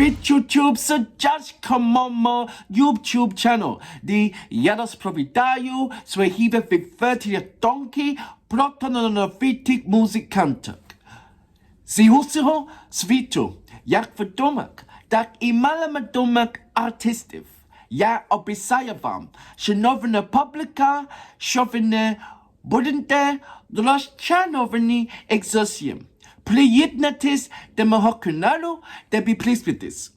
від YouTube, сучачка Momo YouTube channel, де я розповідаю свої відверті думки про талановитих музикантів з усього світу, як відомих, так і маловідомих артистів. Я обіцяю вам, шановна публіка, що ви не будете розчаровані зовсім. Приєднатись до мого каналу та підписуйтесь.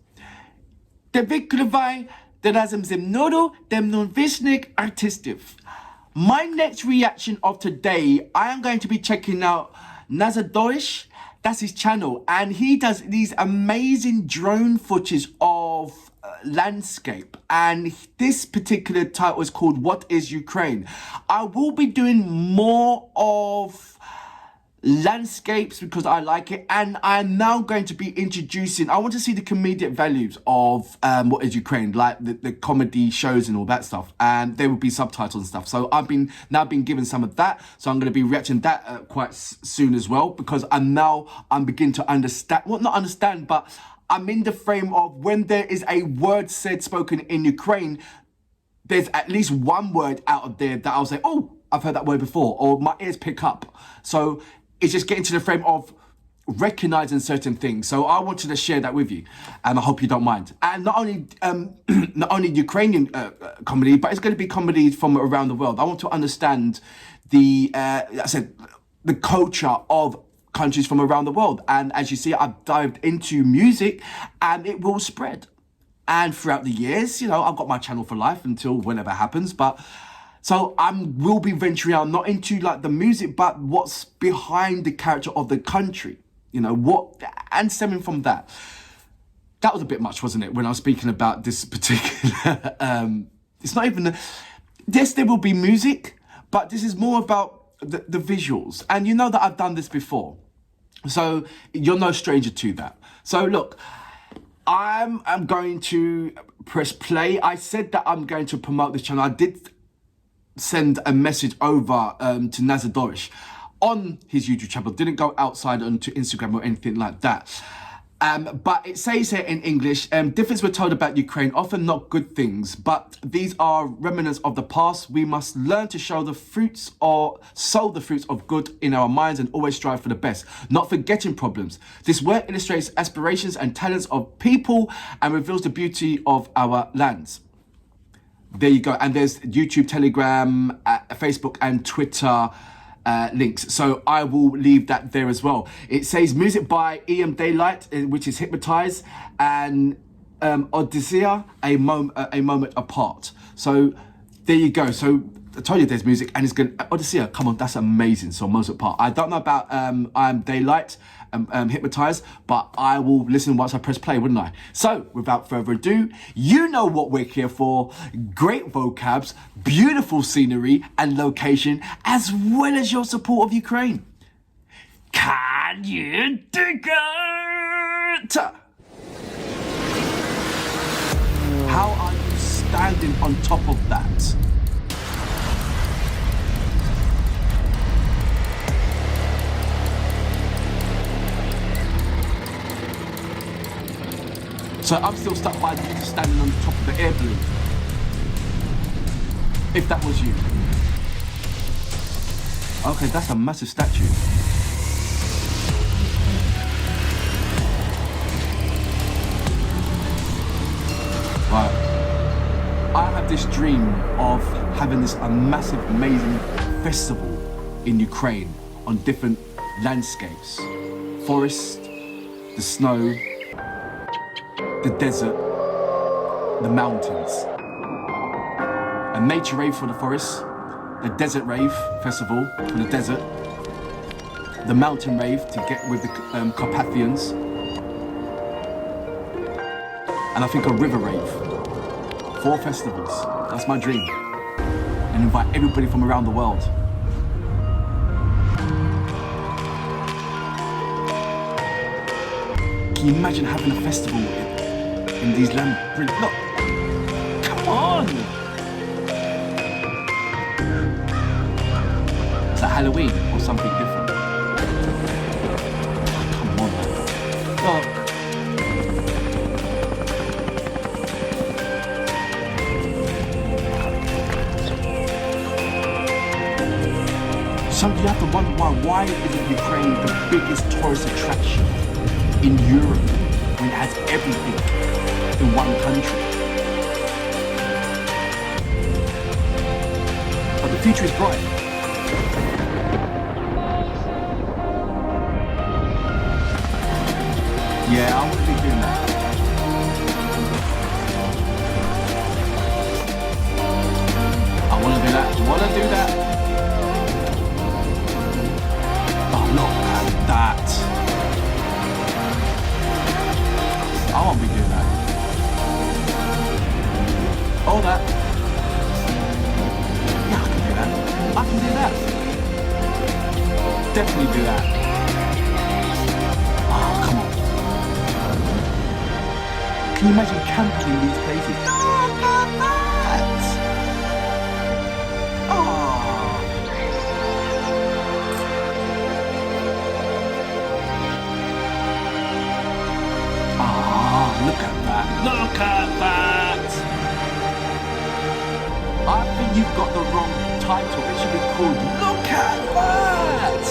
Та відкривай разом зі мною талановитих артистів. My next reaction of today, I am going to be checking out DOROSH. That's his channel, and he does these amazing drone footage of landscape, and this particular title is called What is Ukraine? I will be doing more of landscapes because I like it, and I'm now going to be introducing, I want to see the comedic values of What is Ukraine, like the comedy shows and all that stuff, and there will be subtitles and stuff. So I've been given some of that, so I'm going to be reacting that quite soon as well, because I'm beginning to understand, well, not understand, but I'm in the frame of when there is a word spoken in Ukraine, there's at least one word out of there that I'll say, oh, I've heard that word before, or my ears pick up. So it's just getting to the frame of recognizing certain things. So I wanted to share that with you, and I hope you don't mind. And not only Ukrainian comedy, but it's going to be comedy from around the world. I want to understand the culture of countries from around the world. And as you see, I've dived into music, and it will spread. And throughout the years, you know, I've got my channel for life until whenever happens, but so will be venturing out not into like the music, but what's behind the character of the country, you know, and stemming from that. That was a bit much, wasn't it? When I was speaking about this particular, it's not even, yes, there will be music, but this is more about the visuals. And you know that I've done this before, so you're no stranger to that. So look, I'm going to press play. I said that I'm going to promote this channel. I did send a message over to DOROSH on his YouTube channel. Didn't go outside onto Instagram or anything like that. But it says here in English, difference we're told about Ukraine, often not good things, but these are remnants of the past. We must learn to sow the fruits of good in our minds and always strive for the best, not forgetting problems. This work illustrates aspirations and talents of people and reveals the beauty of our lands. There you go. And there's YouTube, Telegram, Facebook and Twitter links. So I will leave that there as well. It says music by Daylight, which is Hypnotize, and Odysseia, a moment apart. So there you go. So I told you there's music, and it's good. Odysseia, come on, that's amazing. So Moments Apart. I don't know about Daylight, Hypnotize, but I will listen once I press play, wouldn't I? So without further ado, you know what we're here for. Great vocabs, beautiful scenery and location, as well as your support of Ukraine. Can you dig it? How are you standing on top of that? So I'm still stuck by you standing on top of the air balloon. If that was you. Okay, that's a massive statue. Right. I have this dream of having this massive, amazing festival in Ukraine on different landscapes. Forest, the snow, the desert, the mountains. A nature rave for the forest, the desert rave festival for the desert, the mountain rave to get with the Carpathians, and I think a river rave. 4 festivals, that's my dream. And invite everybody from around the world. Can you imagine having a festival in these land? Look, come on! Is that Halloween or something different? Come on, man. Look. So you have to wonder why isn't Ukraine the biggest tourist attraction in Europe when it has everything in one country? But the future is bright. Yeah, I want to be doing that. I want to do that. Want to do that. Oh, look at that. I won't be doing that. All that. Yeah, I can do that. I can do that. Definitely do that. Oh, come on. Can you imagine camping in these places? Look at that. Look at that. Look at that. I think you've got the wrong title. It should be called Look at That.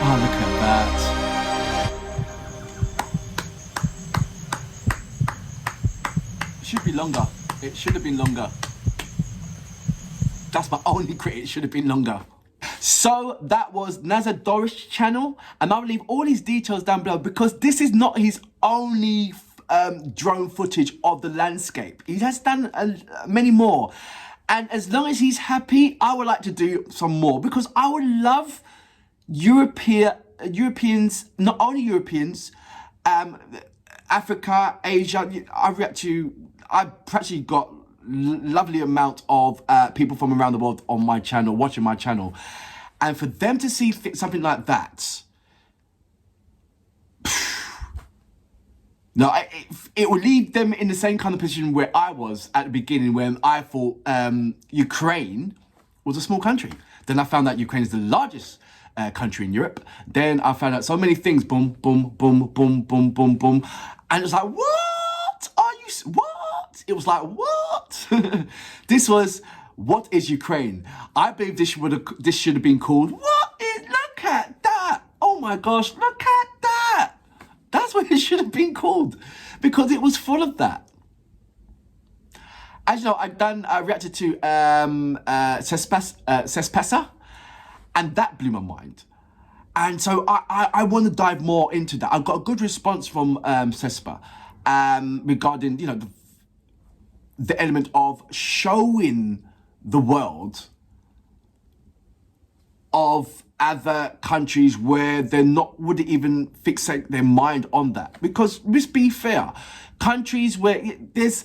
Oh, look at that. It should be longer. It should have been longer. That's my only critic. It should have been longer. So that was DOROSH channel, and I'll leave all his details down below because this is not his only drone footage of the landscape. He has done many more, and as long as he's happy, I would like to do some more because I would love Europeans, not only Europeans, Africa, Asia. I've actually got lovely amount of people from around the world on my channel, watching my channel. And for them to see something like that, no, it will leave them in the same kind of position where I was at the beginning when I thought Ukraine was a small country. Then I found out Ukraine is the largest country in Europe. Then I found out so many things, boom, boom, boom, boom, boom, boom, boom. And it was like, what? What? It was like, what? This was, what is Ukraine? I believe this should have been called, look at that. Oh my gosh, look at that. That's what it should have been called because it was full of that. As you know, I reacted to Cespessa, and that blew my mind. And so I want to dive more into that. I've got a good response from Cespa regarding, you know, the element of showing the world of other countries where they're not, wouldn't even fixate their mind on that. Because let's be fair, countries where there's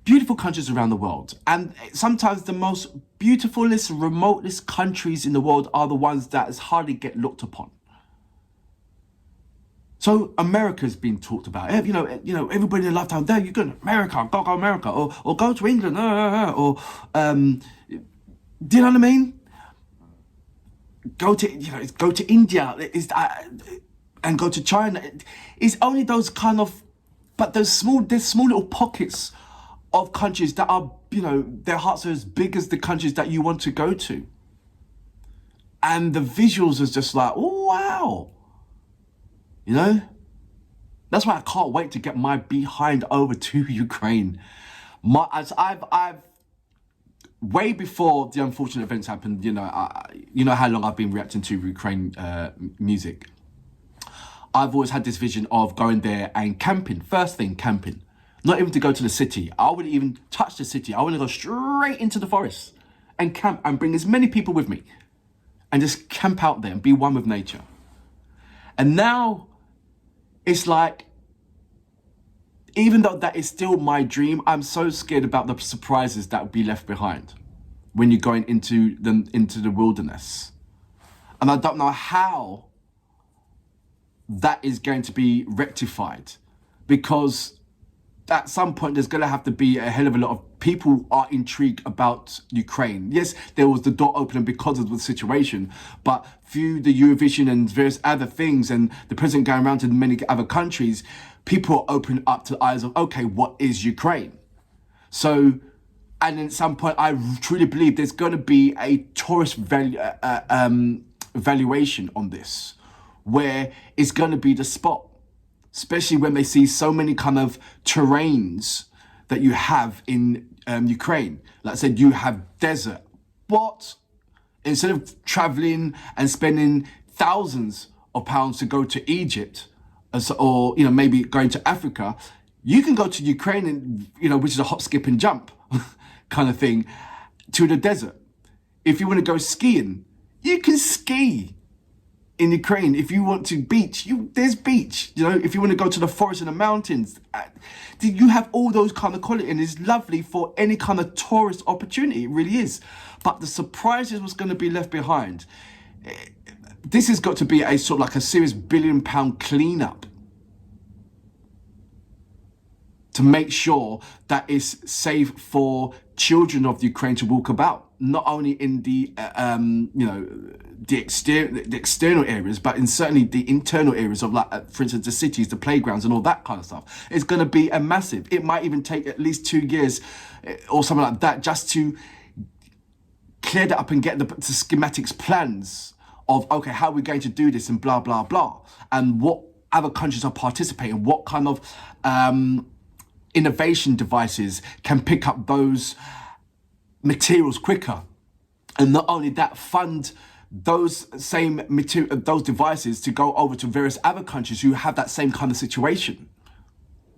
beautiful countries around the world, and sometimes the most beautifulest, remotest countries in the world are the ones that is hardly get looked upon. So America's been talked about. You know, everybody in a lifetime, there you go, America, go America, or go to England, or do you know what I mean? Go to India, and go to China. It's only those kind of, but there's small little pockets of countries that are, you know, their hearts are as big as the countries that you want to go to. And the visuals is just like, oh, wow. You know? That's why I can't wait to get my behind over to Ukraine. I've way before the unfortunate events happened, you know how long I've been reacting to Ukraine music. I've always had this vision of going there and camping. First thing, camping. Not even to go to the city. I wouldn't even touch the city. I want to go straight into the forest and camp and bring as many people with me and just camp out there and be one with nature. And now it's like, even though that is still my dream, I'm so scared about the surprises that will be left behind when you're going into the wilderness. And I don't know how that is going to be rectified, because at some point there's going to have to be a hell of a lot of people are intrigued about Ukraine. Yes, there was the door opening because of the situation, but through the Eurovision and various other things and the president going around to many other countries, people are opening up to the eyes of, okay, what is Ukraine? So And at some point, I truly believe there's going to be a tourist valuation on this, where it's going to be the spot, especially when they see so many kind of terrains that you have in Ukraine. Like I said, you have desert, but instead of traveling and spending thousands of pounds to go to Egypt, or maybe going to Africa, you can go to Ukraine and which is a hop, skip, and jump kind of thing, to the desert. If you want to go skiing, you can ski in Ukraine. If you want to beach, there's beach. If you want to go to the forest and the mountains, you have all those kind of quality, and it's lovely for any kind of tourist opportunity. It really is. But the surprise is what's going to be left behind. This has got to be a sort of like a serious £1 billion cleanup to make sure that it's safe for children of Ukraine to walk about, not only in the external areas, but in certainly the internal areas of, like, for instance, the cities, the playgrounds, and all that kind of stuff. It's going to be a massive. It might even take at least 2 years or something like that just to clear that up and get the schematics plans of, okay, how are we going to do this, and blah blah blah, and what other countries are participating, what kind of innovation devices can pick up those materials quicker, and not only that, fund those same those devices to go over to various other countries who have that same kind of situation.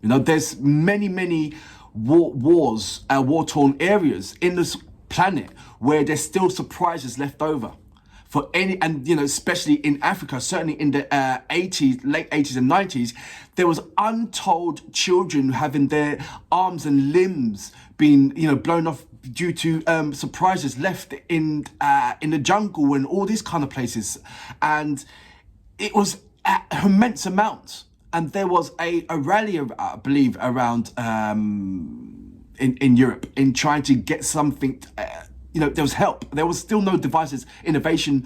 There's many wars, war-torn areas in this planet where there's still surprises left over for any, and especially in Africa, certainly in the late 80s and 90s, there was untold children having their arms and limbs being blown off due to surprises left in the jungle and all these kind of places, and it was immense amounts. And there was a rally, I believe, around in Europe in trying to get something. There was help. There was still no devices, inventions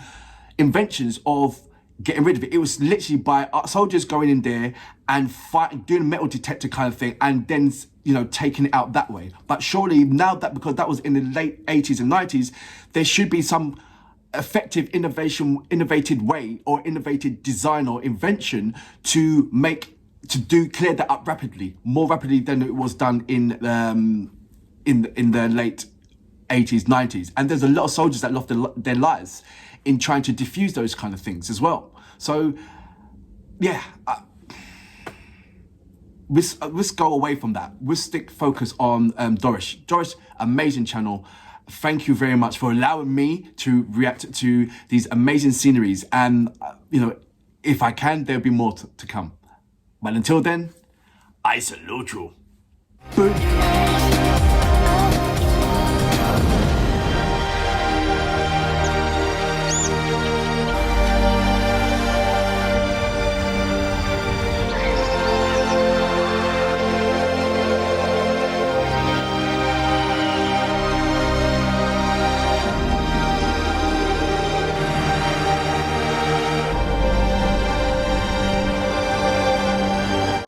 of getting rid of it. It was literally by soldiers going in there and fighting, doing a metal detector kind of thing, and then taking it out that way. But surely now that, because that was in the late 80s and 90s, there should be some effective innovated way or innovative design or invention to clear that up more rapidly than it was done in the late 80s, 90s. And there's a lot of soldiers that lost their lives in trying to diffuse those kind of things as well. So, yeah, let's go away from that. We'll stick focus on DOROSH. DOROSH, amazing channel. Thank you very much for allowing me to react to these amazing sceneries. And, if I can, there'll be more to come. But until then, I salute you. Boom.